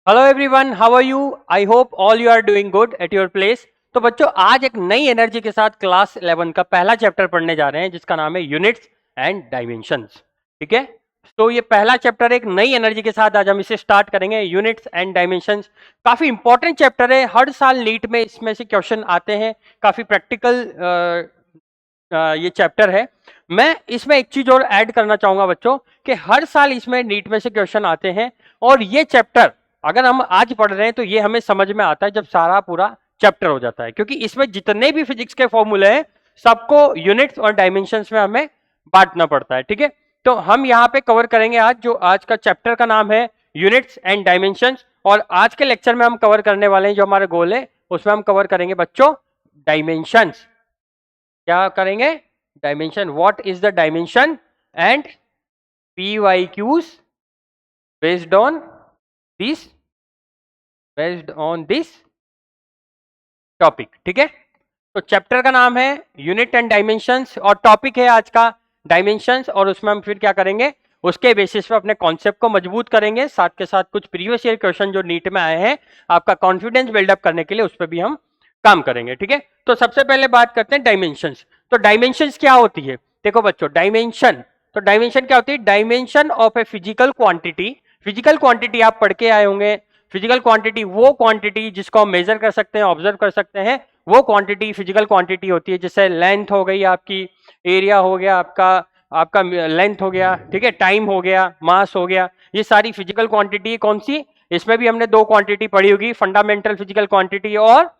Hello everyone, how are you? I hope all you are doing good at your place. तो बच्चों, आज एक नई एनर्जी के साथ क्लास 11 का पहला चैप्टर पढ़ने जा रहे हैं जिसका नाम है यूनिट्स एंड डायमेंशंस। ठीक है, तो ये पहला चैप्टर एक नई एनर्जी के साथ आज हम इसे स्टार्ट करेंगे। यूनिट्स एंड डायमेंशंस काफी इंपॉर्टेंट चैप्टर है, हर साल नीट में इसमें से क्वेश्चन आते हैं, काफी प्रैक्टिकल ये चैप्टर है। मैं इसमें एक चीज और ऐड करना चाहूंगा बच्चों कि हर साल इसमें नीट में से क्वेश्चन आते हैं और ये चैप्टर अगर हम आज पढ़ रहे हैं तो ये हमें समझ में आता है जब सारा पूरा चैप्टर हो जाता है, क्योंकि इसमें जितने भी फिजिक्स के फॉर्मूले हैं सबको यूनिट्स और डायमेंशंस में हमें बांटना पड़ता है। ठीक है, तो हम यहाँ पे कवर करेंगे आज जो आज का चैप्टर का नाम है यूनिट्स एंड डायमेंशंस। और आज के लेक्चर में हम कवर करने वाले हैं, जो हमारा गोल है उसमें हम कवर करेंगे बच्चों डायमेंशंस। क्या करेंगे? Dimension. What is the dimension and PYQs based on this topic. ठीक है, तो चैप्टर का नाम है यूनिट एंड डायमेंशंस और टॉपिक है आज का डायमेंशंस। और उसमें हम फिर क्या करेंगे, उसके बेसिस पे अपने कॉन्सेप्ट को मजबूत करेंगे, साथ के साथ कुछ प्रीवियस ईयर क्वेश्चन जो नीट में आए हैं आपका कॉन्फिडेंस बिल्डअप करने के लिए उस पर भी हम काम करेंगे। ठीक है, तो सबसे पहले बात करते हैं डायमेंशंस। तो डायमेंशंस क्या होती है? देखो बच्चों, डायमेंशन क्या होती है? Dimension of a physical quantity. Physical quantity आप पढ़ के आए होंगे। फिजिकल क्वांटिटी वो क्वांटिटी जिसको हम मेजर कर सकते हैं, ऑब्जर्व कर सकते हैं, वो क्वांटिटी फिजिकल क्वांटिटी होती है। जैसे लेंथ हो गई आपकी, एरिया हो गया आपका, आपका लेंथ हो गया, ठीक है, टाइम हो गया, मास हो गया, ये सारी फिजिकल क्वांटिटी है। कौन सी? इसमें भी हमने दो क्वांटिटी पढ़ी होगी, फंडामेंटल फिजिकल क्वांटिटी और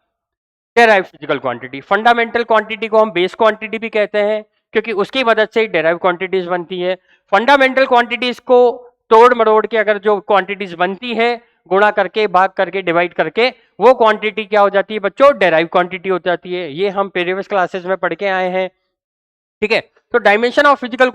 derive physical quantity. Fundamental quantity को हम बेस क्वांटिटी भी कहते हैं क्योंकि उसकी मदद से डेराइव क्वांटिटीज बनती है। फंडामेंटल क्वांटिटीज को तोड़ मरोड़ के अगर जो क्वांटिटीज बनती है, गुणा करके, भाग करके, डिवाइड करके, वो क्वांटिटी क्या हो जाती है बच्चों? डेराइव क्वांटिटी हो जाती है। ये हम प्रीवियस क्लासेस में पढ़ के आए हैं। ठीक है, तो डायमेंशन ऑफ फिजिकल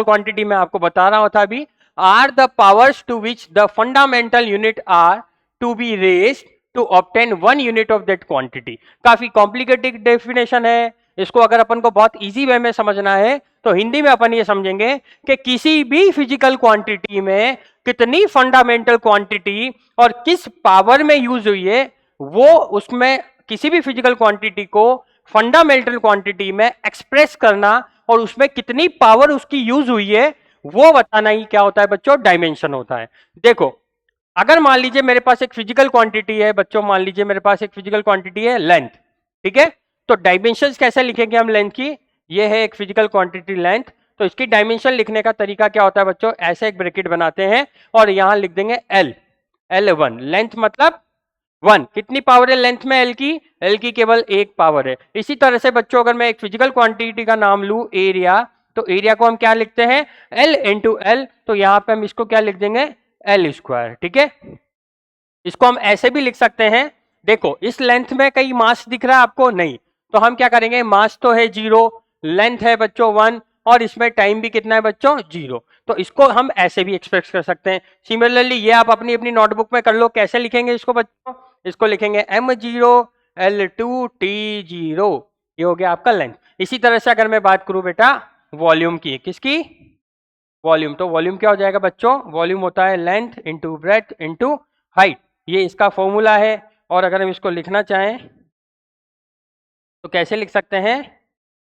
क्वांटिटी में आपको बता रहा था अभी, are the powers to which the fundamental unit are to be raised to obtain 1 unit of that quantity. काफी कॉम्प्लिकेटेड डेफिनेशन है, इसको अगर अपन को बहुत इजी वे में समझना है तो हिंदी में अपन ये समझेंगे कि किसी भी फिजिकल क्वांटिटी में कितनी फंडामेंटल क्वांटिटी और किस पावर में यूज हुई है, वो उसमें किसी भी फिजिकल क्वांटिटी को फंडामेंटल क्वांटिटी में एक्सप्रेस करना और उसमें कितनी पावर उसकी यूज हुई है वो बताना ही क्या होता है बच्चों? डायमेंशन होता है। देखो, अगर मान लीजिए मेरे पास एक फिजिकल क्वांटिटी है बच्चों, मान लीजिए मेरे पास एक फिजिकल क्वांटिटी है लेंथ। ठीक है, तो डायमेंशंस कैसे लिखेंगे हम लेंथ की? ये है एक फिजिकल क्वांटिटी लेंथ, तो इसकी डायमेंशन लिखने का तरीका क्या होता है बच्चों? ऐसे एक ब्रैकेट बनाते हैं और यहां लिख देंगे L1। लेंथ मतलब 1। कितनी पावर है लेंथ में? एल की केवल एक पावर है। इसी तरह से बच्चों, अगर मैं एक फिजिकल क्वांटिटी का नाम लूं एरिया, तो एरिया को हम क्या लिखते हैं? L into L. तो यहां पे हम इसको क्या लिख देंगे? L square. ठीक है, इसको हम ऐसे भी लिख सकते हैं। देखो, इस लेंथ में कहीं मास दिख रहा है आपको? नहीं, तो हम क्या करेंगे? मास तो है 0, लेंथ है बच्चों 1 और इसमें टाइम भी कितना है बच्चों? 0। तो इसको हम ऐसे भी एक्सप्रेस कर सकते हैं। सिमिलरली ये आप अपनी अपनी नोटबुक में कर लो, कैसे लिखेंगे इसको बच्चों? इसको लिखेंगे M0 L2 T0। ये हो गया आपका लेंथ। इसी तरह से अगर मैं बात करूं बेटा वॉल्यूम की, किसकी? वॉल्यूम। तो वॉल्यूम क्या हो जाएगा बच्चों? वॉल्यूम होता है length into breadth into height, ये इसका फॉर्मूला है। और अगर हम इसको लिखना चाहें तो कैसे लिख सकते हैं?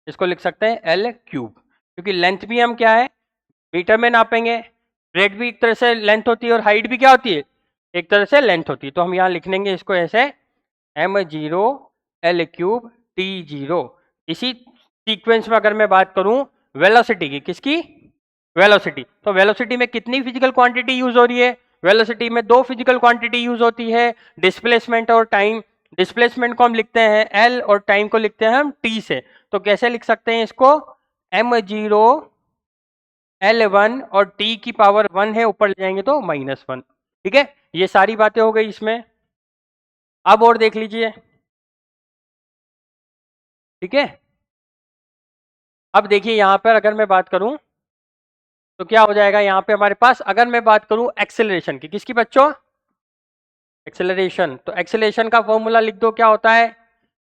इसको लिख सकते हैं L क्यूब, क्योंकि लेंथ भी हम क्या है? मीटर में नापेंगे। ब्रेथ भी एक तरह से लेंथ होती है और हाइट भी क्या होती है? एक तरह से लेंथ होती है। तो हम यहाँ लिख लेंगे इसको ऐसे M0 L क्यूब T0। इसी सीक्वेंस में अगर मैं बात करूं वेलोसिटी की, किसकी? वेलोसिटी। तो वेलोसिटी में कितनी फिजिकल क्वांटिटी यूज हो रही है? वेलोसिटी में दो फिजिकल क्वांटिटी यूज होती है, डिस्प्लेसमेंट और टाइम। डिस्प्लेसमेंट को हम लिखते हैं L और टाइम को लिखते हैं हम T से। तो कैसे लिख सकते हैं इसको? M0 L1 और T की पावर 1 है, ऊपर ले जाएंगे तो -1। ठीक है, ये सारी बातें हो गई इसमें। अब और देख लीजिए। ठीक है, अब देखिए यहां पर अगर मैं बात करूं तो क्या हो जाएगा यहाँ पे हमारे पास? अगर मैं बात करूं एक्सेलरेशन की, किसकी बच्चों? एक्सेलरेशन। तो एक्सेलरेशन का फॉर्मूला लिख दो, क्या होता है?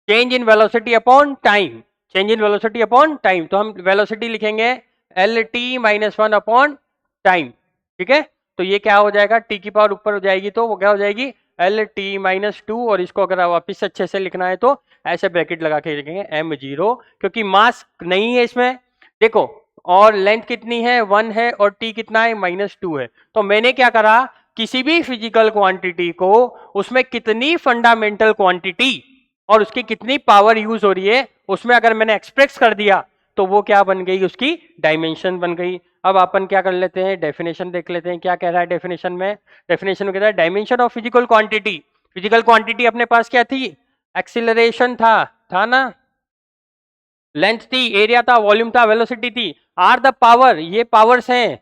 Change in velocity upon time. Change in velocity upon time, तो हम वेलोसिटी लिखेंगे LT -1 अपॉन टाइम। ठीक है, तो ये क्या हो जाएगा, टी की पावर ऊपर हो जाएगी तो वो क्या हो जाएगी एल टी माइनस टू, और इसको अगर वापिस अच्छे से लिखना है तो ऐसे ब्रैकेट लगा के लिखेंगे एम जीरो, क्योंकि मास नहीं है इसमें देखो, और लेंथ कितनी है 1 है और टी कितना है -2 है। तो मैंने क्या करा, किसी भी फिजिकल क्वांटिटी को उसमें कितनी फंडामेंटल क्वांटिटी और उसकी कितनी पावर यूज हो रही है उसमें अगर मैंने एक्सप्रेस कर दिया तो वो क्या बन गई, उसकी डायमेंशन बन गई। अब अपन क्या कर लेते हैं, डेफिनेशन देख लेते हैं क्या कह रहा है डेफिनेशन में। डेफिनेशन में कहता है dimension of physical quantity. Physical quantity अपने पास क्या थी, एक्सीलरेशन था ना, लेंथ थी, एरिया था, वॉल्यूम था, वेलोसिटी थी। आर द पावर, ये पावर्स हैं,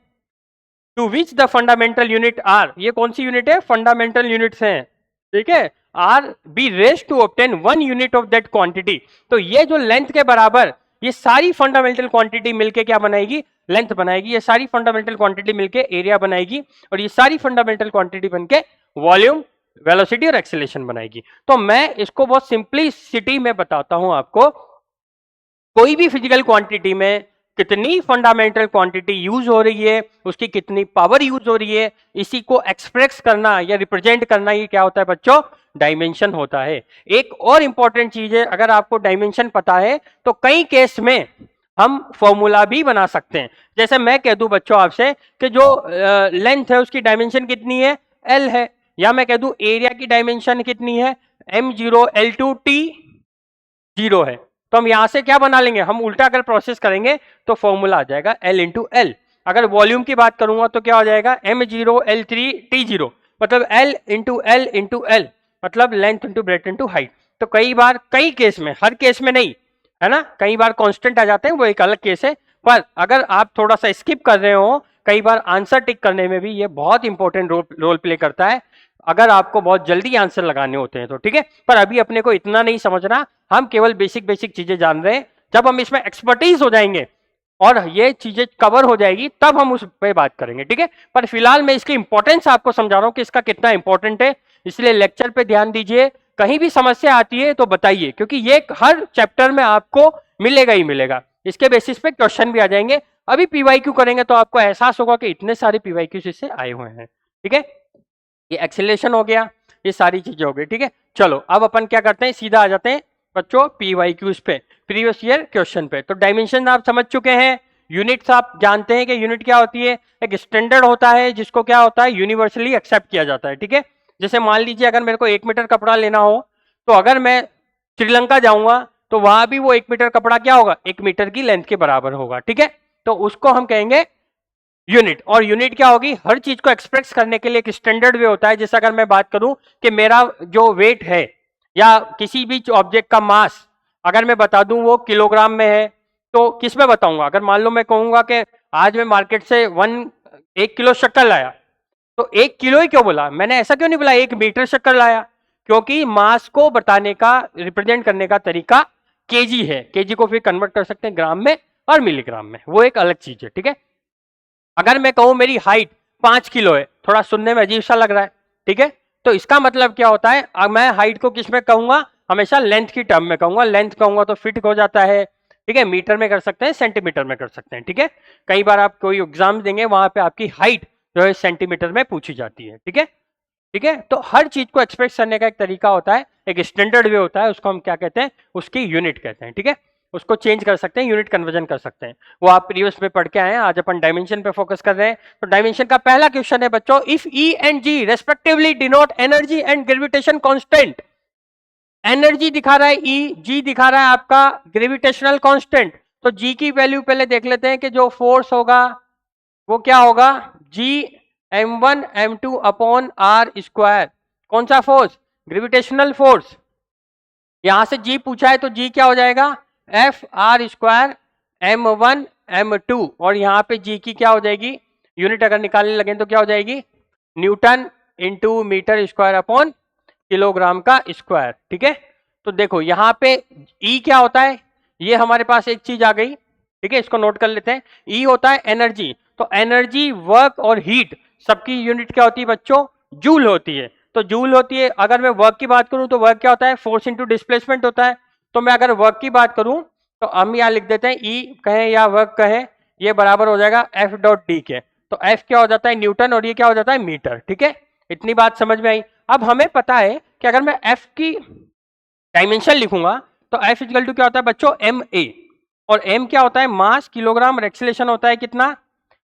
to which the fundamental unit are, ये कौन सी यूनिट है, फंडामेंटल यूनिट्स हैं, ठीक है। Are be raised to obtain 1 unit of that quantity. तो ये जो लेंथ के बराबर ये सारी फंडामेंटल क्वांटिटी मिलके क्या बनाएगी, लेंथ बनाएगी। ये सारी फंडामेंटल क्वांटिटी मिलके एरिया बनाएगी, और ये सारी फंडामेंटल क्वांटिटी बनके वॉल्यूम, वेलोसिटी और एक्सेलरेशन बनाएगी। तो मैं इसको बहुत सिंपलिसिटी में बताता हूं आपको, कोई भी फिजिकल क्वांटिटी में कितनी फंडामेंटल क्वांटिटी यूज हो रही है, उसकी कितनी पावर यूज हो रही है, इसी को एक्सप्रेस करना या रिप्रेजेंट करना, ये क्या होता है बच्चों, डायमेंशन होता है। एक और इंपॉर्टेंट चीज है, अगर आपको डायमेंशन पता है तो कई केस में हम फॉर्मूला भी बना सकते हैं। जैसे मैं कह दूं बच्चों आपसे कि जो लेंथ है उसकी डायमेंशन कितनी है, एल है, या मैं कह दूं एरिया की डायमेंशन कितनी है, m0 L2 T0 है। तो हम यहां से क्या बना लेंगे, हम उल्टा अगर प्रोसेस करेंगे तो फॉर्मूला आ जाएगा L इंटू एल। अगर वॉल्यूम की बात करूंगा तो क्या हो जाएगा, m0 L3 T0, मतलब L इंटू एल, मतलब length into breadth into height. तो कई बार, कई केस में, हर केस में नहीं है ना, कई बार कांस्टेंट आ जाते हैं, वो एक अलग केस है। पर अगर आप थोड़ा सा स्किप कर रहे हो, कई बार आंसर टिक करने में भी ये बहुत इंपॉर्टेंट रोल प्ले करता है, अगर आपको बहुत जल्दी आंसर लगाने होते हैं तो, ठीक है। पर अभी अपने को इतना नहीं समझना, हम केवल बेसिक चीजें जान रहे हैं। जब हम इसमें एक्सपर्टीज हो जाएंगे और ये चीजें कवर हो जाएगी तब हम उस पे बात करेंगे, ठीक है। पर फिलहाल मैं इसकी इंपॉर्टेंस आपको समझा रहा हूं कि इसका कितना इंपॉर्टेंट है, इसलिए लेक्चर पे ध्यान दीजिए। कहीं भी समस्या आती है तो बताइए, क्योंकि ये हर चैप्टर में आपको मिलेगा ही मिलेगा। इसके बेसिस पे क्वेश्चन भी आ जाएंगे। अभी पीवाईक्यू करेंगे तो आपको एहसास होगा कि इतने सारे पीवाईक्यू इससे आए हुए हैं, ठीक है। ये एक्सेलरेशन हो गया, ये सारी चीजें हो गई, ठीक है। चलो अब अपन क्या करते हैं, सीधा आ जाते हैं बच्चों पीवाईक्यूज पे, प्रीवियस ईयर क्वेश्चन पे। तो डायमेंशन आप समझ चुके हैं, यूनिट्स आप जानते हैं कि यूनिट क्या होती है, एक स्टैंडर्ड होता है जिसको क्या होता है, यूनिवर्सली एक्सेप्ट किया जाता है, ठीक है। जैसे मान लीजिए अगर मेरे को 1 मीटर कपड़ा लेना हो, तो अगर मैं श्रीलंका जाऊंगा तो वहां भी वो 1 मीटर कपड़ा क्या होगा, 1 मीटर की लेंथ के बराबर होगा, ठीक है। तो उसको हम कहेंगे यूनिट। और यूनिट क्या होगी, हर चीज को एक्सप्रेस करने के लिए एक स्टैंडर्ड वे होता है। जैसे अगर मैं बात करूं कि मेरा जो वेट है या किसी भी ऑब्जेक्ट का मास अगर मैं बता दूं वो किलोग्राम में है, तो किस में बताऊंगा, अगर मान लो मैं कहूंगा कि आज मैं मार्केट से 1 किलो शक्कर लाया, तो 1 किलो ही क्यों बोला, मैंने ऐसा क्यों नहीं बोला 1 मीटर शक्कर लाया, क्योंकि मास को बताने का, रिप्रेजेंट करने का तरीका केजी है। केजी को फिर कन्वर्ट कर सकते हैं ग्राम में और मिलीग्राम में, वो एक अलग चीज है, ठीक है। अगर मैं कहूं मेरी हाइट 5 किलो है, थोड़ा सुनने में अजीब सा लग रहा है, ठीक है। तो इसका मतलब क्या होता है, अब मैं हाइट को किस में कहूंगा, हमेशा लेंथ की टर्म में कहूंगा। लेंथ कहूंगा तो फिट हो जाता है, ठीक है। मीटर में कर सकते हैं, सेंटीमीटर में कर सकते हैं, ठीक है। कई बार आप कोई एग्जाम देंगे वहां पे आपकी हाइट जो है सेंटीमीटर में पूछी जाती है, ठीक है, ठीक है। तो हर चीज को एक्सप्रेस करने का एक तरीका होता है, एक स्टैंडर्ड वे होता है, उसको हम क्या कहते हैं, उसकी यूनिट कहते हैं, ठीक है। उसको चेंज कर सकते हैं, यूनिट कन्वर्जन कर सकते हैं, वो आप प्रीवियस में पढ़ के आए हैं। आज अपन डायमेंशन पे फोकस कर रहे हैं। तो डायमेंशन का पहला क्वेश्चन है बच्चों, if E and G respectively denote energy and gravitation constant. Energy दिखा रहा है ई, जी दिखा रहा है आपका ग्रेविटेशनल कांस्टेंट। तो जी की वैल्यू पहले देख लेते हैं कि जो फोर्स होगा वो क्या होगा, जी m1 m2 upon are square. कौन सा फोर्स, ग्रेविटेशनल फोर्स। यहां से जी पूछा है तो जी क्या हो जाएगा, F R square m1 m2, और यहां पे जी की क्या हो जाएगी, यूनिट अगर निकालने लगे तो क्या हो जाएगी, newton into metre square upon kilogram का स्क्वायर, ठीक है। तो देखो यहां पे ई क्या होता है, ये हमारे पास एक चीज आ गई, ठीक है, इसको नोट कर लेते हैं। ई होता है एनर्जी, तो एनर्जी, वर्क और हीट सबकी यूनिट क्या होती है बच्चों, जूल होती है। तो जूल होती है। अगर मैं वर्क की बात करूं तो वर्क क्या होता है, फोर्स इंटू डिस्प्लेसमेंट होता है। तो मैं अगर वर्क की बात करूं तो हम यहां लिख देते हैं ई कहें या वर्क कहें, ये बराबर हो जाएगा एफ डॉट डी के। तो एफ क्या हो जाता है न्यूटन और ये क्या हो जाता है मीटर। ठीक है, इतनी बात समझ में आई। अब हमें पता है कि अगर मैं एफ की डायमेंशन लिखूंगा तो एफ इक्वल टू क्या होता है बच्चों एम ए, और एम क्या होता है मास किलोग्राम और एक्सीलरेशन होता है कितना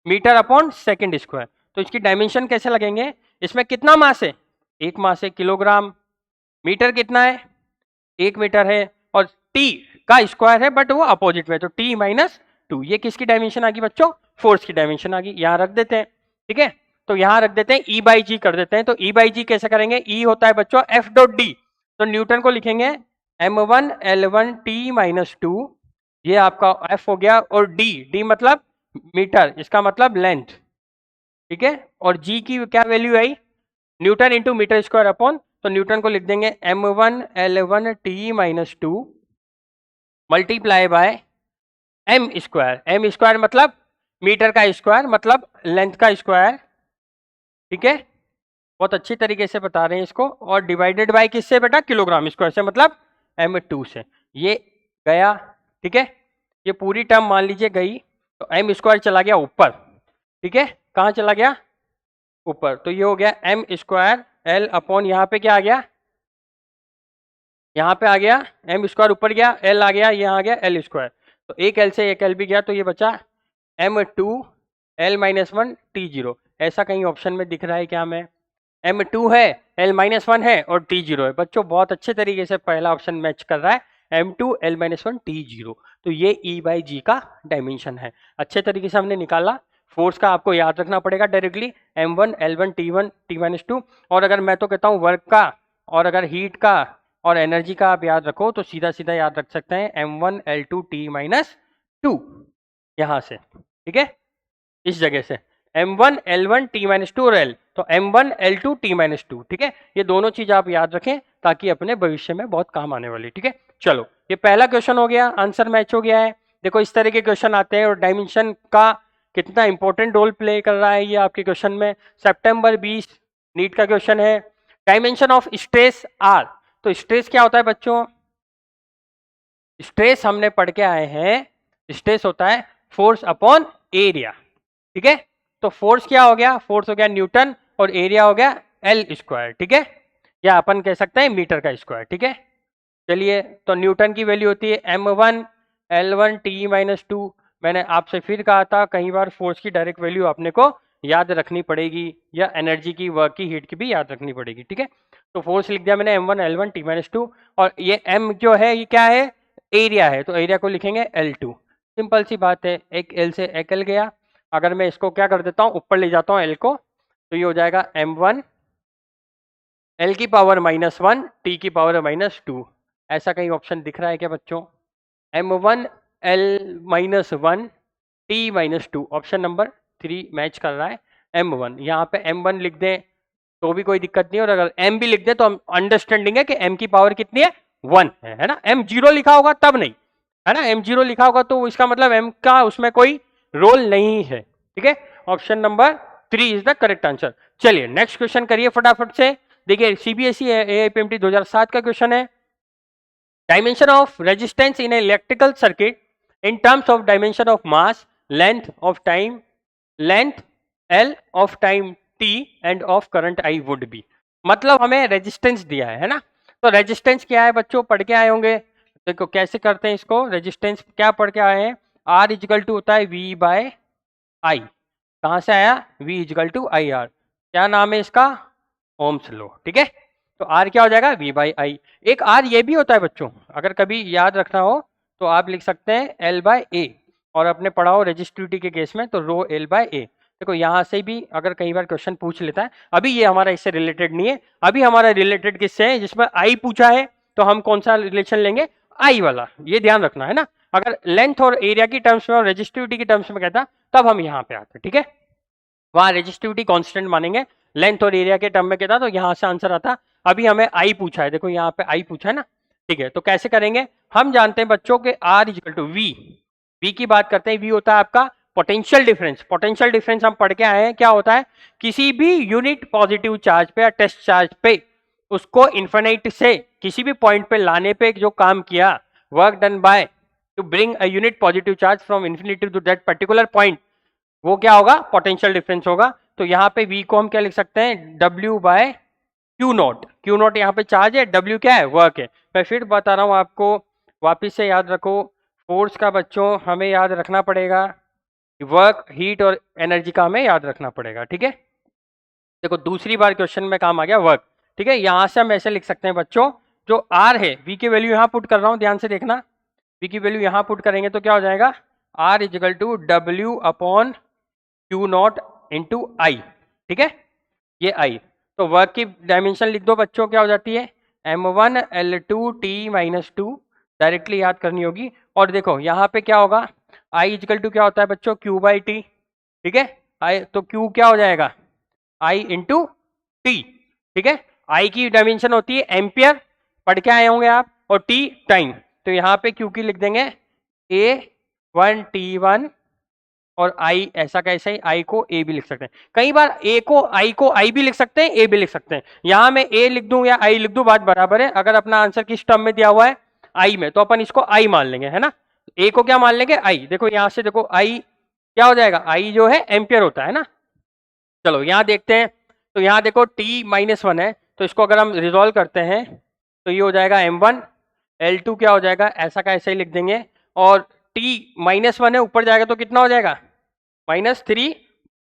मीटर अपॉन सेकंड स्क्वायर। तो इसकी डायमेंशन कैसे लगेंगे, इसमें कितना मास है एक मास है किलोग्राम, मीटर कितना है 1 मीटर है, और टी का स्क्वायर है बट वो अपोजिट में, तो टी माइनस 2। ये किसकी डायमेंशन आ गई बच्चों फोर्स की डायमेंशन आ गई। यहाँ रख देते हैं। ठीक है, तो यहाँ रख देते हैं ई बाई जी कर देते हैं। तो ई बाई जी कैसे करेंगे, ई होता है बच्चों एफ डॉट डी, तो न्यूटन को लिखेंगे m1L1T-2, ये आपका एफ हो गया, और डी डी मतलब मीटर, इसका मतलब लेंथ। ठीक है, और जी की क्या value I newton into metre square upon, तो न्यूटन को लिख देंगे m1L1T-2 multiply by M square मतलब मीटर का स्क्वायर मतलब लेंथ का स्क्वायर। ठीक है, बहुत अच्छी तरीके से बता रहे हैं इसको, और डिवाइडेड बाय किससे बेटा किलोग्राम स्क्वायर से मतलब m2 से, ये गया। ठीक है, ये पूरी टर्म मान लीजिए गई, तो एम स्क्वायर चला गया ऊपर। ठीक है, कहाँ चला गया ऊपर, तो ये हो गया एम स्क्वायर एल अपॉन यहाँ पे क्या आ गया, यहाँ पे आ गया एम स्क्वायर ऊपर गया, एल आ गया, यहाँ आ गया एल स्क्वायर, तो एक एल से एक एल भी गया, तो ये बचा m2L-1T0। ऐसा कहीं ऑप्शन में दिख रहा है क्या हमें, m2 है L-1 है और T0 है। बच्चों बहुत अच्छे तरीके से पहला ऑप्शन मैच कर रहा है, m2L-1T0, तो ये E बाई जी का डायमेंशन है। अच्छे तरीके से हमने निकाला। फोर्स का आपको याद रखना पड़ेगा directly m1 L1 T1 T-2, और अगर मैं तो कहता हूँ वर्क का, और अगर हीट का और एनर्जी का आप याद रखो तो सीधा सीधा याद रख सकते हैं m1 L2 T-2 यहाँ से। ठीक है, इस जगह से m1 L1 T-2 और L, तो m1 L2 T-2। ठीक है, ये दोनों चीज आप याद रखें ताकि अपने भविष्य में बहुत काम आने वाली। ठीक है, चलो ये पहला क्वेश्चन हो गया, आंसर मैच हो गया है। देखो इस तरह के क्वेश्चन आते हैं, और डायमेंशन का कितना इंपॉर्टेंट रोल प्ले कर रहा है ये आपके क्वेश्चन में। सितंबर 20 नीट का क्वेश्चन है, डायमेंशन ऑफ स्ट्रेस आर। तो स्ट्रेस क्या होता है बच्चों, स्ट्रेस हमने पढ़ के आए हैं, स्ट्रेस होता है फोर्स अपॉन एरिया। ठीक है, तो फोर्स क्या हो गया, फोर्स हो गया न्यूटन, और एरिया हो गया एल स्क्वायर। ठीक है, या अपन कह सकते हैं मीटर का स्क्वायर। ठीक है, चलिए तो न्यूटन की वैल्यू होती है m1L1T-2। मैंने आपसे फिर कहा था कई बार फोर्स की डायरेक्ट वैल्यू अपने को याद रखनी पड़ेगी, या एनर्जी की वर्क की हीट की भी याद रखनी पड़ेगी। ठीक है, तो फोर्स लिख दिया मैंने m1L1T-2, और ये m जो है ये क्या है एरिया है, तो एरिया को लिखेंगे L2। सिंपल सी बात है, एक एल से एक एल गया। अगर मैं इसको क्या कर देता हूँ ऊपर ले जाता हूँ एल को, तो ये हो जाएगा m1 L की पावर -1 T की पावर -2। ऐसा कहीं ऑप्शन दिख रहा है क्या बच्चों, m1 L-1 T-2, option number 3 match कर रहा है। m1 यहाँ पे m1 लिख दें तो भी कोई दिक्कत नहीं, और अगर m भी लिख दें तो हम अंडरस्टैंडिंग है कि m की पावर कितनी है 1 है ना। m0 लिखा होगा तब नहीं है ना, m0 लिखा होगा तो इसका मतलब m का उसमें कोई रोल नहीं है। ठीक है, option number 3 is the correct answer. चलिए नेक्स्ट क्वेश्चन करिए फटाफट से। देखिए सीबीएसई AIPMT 2007 का क्वेश्चन है, dimension of resistance in electrical circuit in terms of dimension of mass, length of time, length L of time T end of current I would be. मतलब हमें resistance दिया है ना, तो रेजिस्टेंस क्या है बच्चों पढ़ के आए होंगे। देखो कैसे करते हैं इसको, रेजिस्टेंस क्या पढ़ के आए हैं, R इजिकल टू होता है V बाय I। कहाँ से आया, V इजिकल टू IR, क्या नाम है इसका ओम्स लॉ। ठीक है, तो R क्या हो जाएगा V बाई आई। एक R ये भी होता है बच्चों, अगर कभी याद रखना हो तो आप लिख सकते हैं L बाय ए, और अपने पढ़ा हो रेजिस्टिविटी के केस में तो रो L बाय ए। देखो यहाँ से भी अगर कई बार क्वेश्चन पूछ लेता है, अभी ये हमारा इससे रिलेटेड नहीं है, अभी हमारा रिलेटेड किससे है जिसमें I पूछा है, तो हम कौन सा रिलेशन लेंगे I वाला, ये ध्यान रखना है ना। अगर लेंथ और एरिया की टर्म्स में और रेजिस्टिविटी की टर्म्स में कहता तब हम यहाँ पे आते। ठीक है, वहां रेजिस्टिविटी कांस्टेंट मानेंगे, लेंथ और एरिया के टर्म में कहता तो यहां से आंसर आता। अभी हमें आई पूछा है, देखो यहाँ पे आई पूछा है ना। ठीक है, तो कैसे करेंगे, हम जानते हैं बच्चों के R equal to V, V की बात करते हैं, वी होता है आपका पोटेंशियल डिफरेंस। पोटेंशियल डिफरेंस हम पढ़ के आए हैं क्या होता है, किसी भी यूनिट पॉजिटिव चार्ज पे या टेस्ट चार्ज पे उसको इन्फिनिट से किसी भी पॉइंट पे लाने पे जो काम किया, work done by to bring a unit positive charge from infinity to that particular point, वो क्या होगा, पोटेंशियल डिफरेंस होगा। तो यहाँ पे V को हम क्या लिख सकते हैं, W by Q naught. Q naught यहाँ पे चार्ज है, W क्या है, वर्क है। मैं फिर बता रहा हूँ आपको, वापिस से याद रखो, फोर्स का बच्चों हमें याद रखना पड़ेगा, वर्क, हीट और एनर्जी का हमें याद रखना पड़ेगा, ठीक है। देखो दूसरी बार क्वेश्चन में काम आ गया वर्क, ठीक है। यहां से हम ऐसे लिख सकते हैं बच्चों, जो आर है, वी की वैल्यू यहां पुट कर रहा हूं, ध्यान से देखना, वी की वैल्यू यहां पुट करेंगे तो क्या हो जाएगा, R equal to W upon Q not into I, ठीक है, ये आई। तो वर्क की डायमेंशन लिख दो बच्चों, क्या हो जाती है, m1 L2 T minus 2, directly याद करनी होगी। और देखो यहाँ पे क्या होगा, आई इजिकल टू क्या होता है बच्चों, क्यू बाई टी, ठीक है। आई तो क्यू क्या हो जाएगा, आई इंटू टी, ठीक है। आई की डायमेंशन होती है एम्पियर, पढ़ के आए होंगे आप, और टी टाइम। तो यहाँ पे क्यू की लिख देंगे A1T1 और आई ऐसा कैसे ही, आई को ए भी लिख सकते हैं, कई बार ए को आई भी लिख सकते हैं, ए भी लिख सकते हैं। यहां मैं ए लिख दूं या आई लिख दूं, बात बराबर है। अगर अपना आंसर किस टर्म में दिया हुआ है, आई में, तो अपन इसको आई मान लेंगे, है ना। ए को क्या मान लेंगे, आई। देखो यहां से देखो आई क्या हो जाएगा, आई जो है एम्पियर होता है ना। चलो यहां देखते हैं, तो यहां देखो T-1 है, तो इसको अगर हम रिजोल्व करते हैं तो ये हो जाएगा M1, L2 क्या हो जाएगा, ऐसा का ऐसा ही लिख देंगे। और T-1 है, ऊपर जाएगा तो कितना हो जाएगा, -3,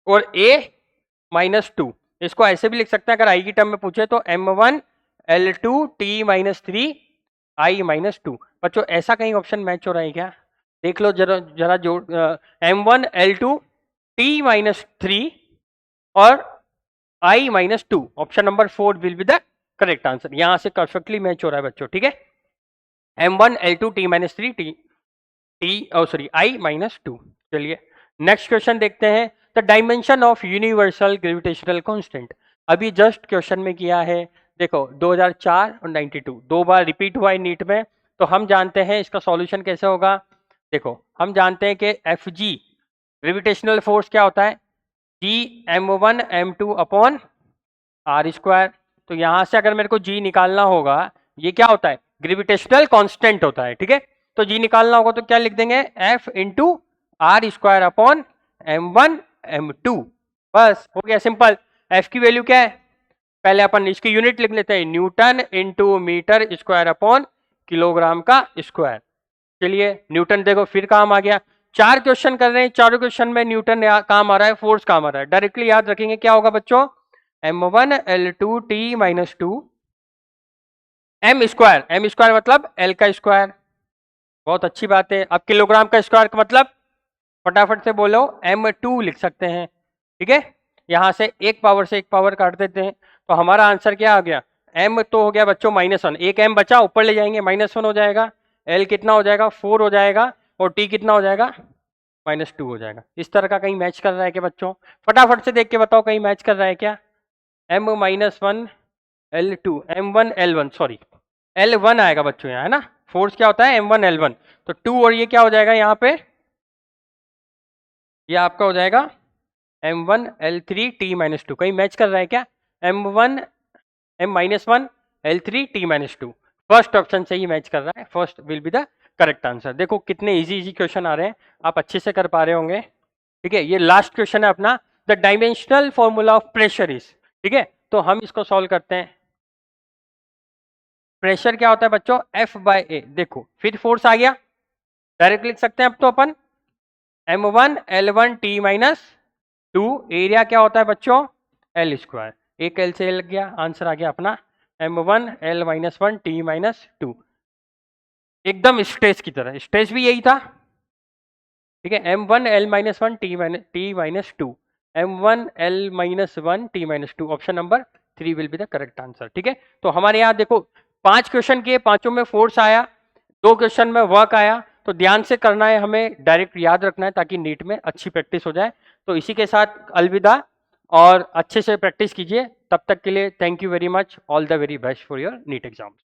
और A-2, इसको ऐसे भी लिख सकते हैं अगर आई की टर्म में पूछे तो, M1 L2 T-3 I-2। बच्चों ऐसा कहीं ऑप्शन मैच हो रहा है क्या, देख लो जरा जरा जोड़, M1 L2 T-3 और I-2, option number 4 will be the correct answer. यहां से परफेक्टली मैच हो रहा है बच्चों, ठीक है। M1 L2 T-3 I-2। चलिए नेक्स्ट क्वेश्चन देखते हैं, the dimension of universal gravitational constant. अभी जस्ट क्वेश्चन में किया है, देखो 2004 और 92 दो बार रिपीट हुआ है नीट में, तो हम जानते हैं इसका सॉल्यूशन कैसे होगा। देखो हम जानते हैं कि एफ जी ग्रेविटेशनल फोर्स क्या होता है, जी M1 M2 upon are square. तो यहां से अगर मेरे को जी निकालना होगा, ये क्या होता है, ग्रेविटेशनल कांस्टेंट होता है, ठीक है। तो जी निकालना होगा तो क्या लिख देंगे, F into R square upon M1 M2, बस हो गया सिंपल। एफ की वैल्यू क्या है, पहले अपन इसकी यूनिट लिख लेते हैं, newton into metre square upon kilogram का स्क्वायर। चलिए न्यूटन देखो फिर काम आ गया, 4 क्वेश्चन कर रहे हैं, चारों क्वेश्चन में न्यूटन काम आ रहा है, फोर्स काम आ रहा है। डायरेक्टली याद रखेंगे क्या होगा बच्चों, M1 L2 T-2 M square मतलब L का स्क्वायर, बहुत अच्छी बात है। अब किलोग्राम का स्क्वायर का मतलब, फटाफट से बोलो, M2 लिख सकते हैं, ठीक है। यहां से एक पावर से एक पावर काट देते हैं, तो हमारा आंसर क्या आ गया, M तो हो गया बच्चों -1, एक M बचा, ऊपर ले जाएंगे -1 हो जाएगा, L कितना हो जाएगा 4 हो जाएगा, और T कितना हो जाएगा -2 हो जाएगा। इस तरह का कहीं मैच कर रहा है क्या बच्चों, फटाफट से देख के बताओ कहीं मैच कर रहा है क्या। M-1 L2 M1 L1 sorry L1 आएगा बच्चों यहाँ, है ना। फोर्स क्या होता है M1 L1, तो 2 और ये क्या हो जाएगा यहाँ पे, ये आपका हो जाएगा M1 L3 T-2। कहीं मैच कर रहा है क्या, M1 M-1 L3 T-2, first option से ही मैच कर रहा है, first will be the correct answer. देखो कितने इजी क्वेश्चन आ रहे हैं, आप अच्छे से कर पा रहे होंगे, ठीक है। ये लास्ट क्वेश्चन है अपना, the dimensional formula of pressure is, ठीक है। तो हम इसको सॉल्व करते हैं। प्रेशर क्या होता है बच्चों, F बाय ए। देखो फिर फोर्स आ गया, डायरेक्ट लिख सकते हैं अब तो अपन, M1 L1 T-2, एरिया क्या होता है बच्चों, L स्क्वायर, एक L से लग गया, आंसर आ गया अपना M1 L-1 T-2, एकदम स्ट्रेस की तरह, स्ट्रेस भी यही था, ठीक है। M1 L-1 T-2, M1 L-1 T-2, option number 3 will be the correct answer, ठीक है। तो हमारे यहाँ देखो 5 क्वेश्चन किए, पांचों में फोर्स आया, 2 क्वेश्चन में वर्क आया, तो ध्यान से करना है, हमें डायरेक्ट याद रखना है ताकि नीट में अच्छी प्रैक्टिस हो जाए। तो इसी के साथ अलविदा, और अच्छे से प्रैक्टिस कीजिए, तब तक के लिए thank you very much, all the very best for your NEET exams.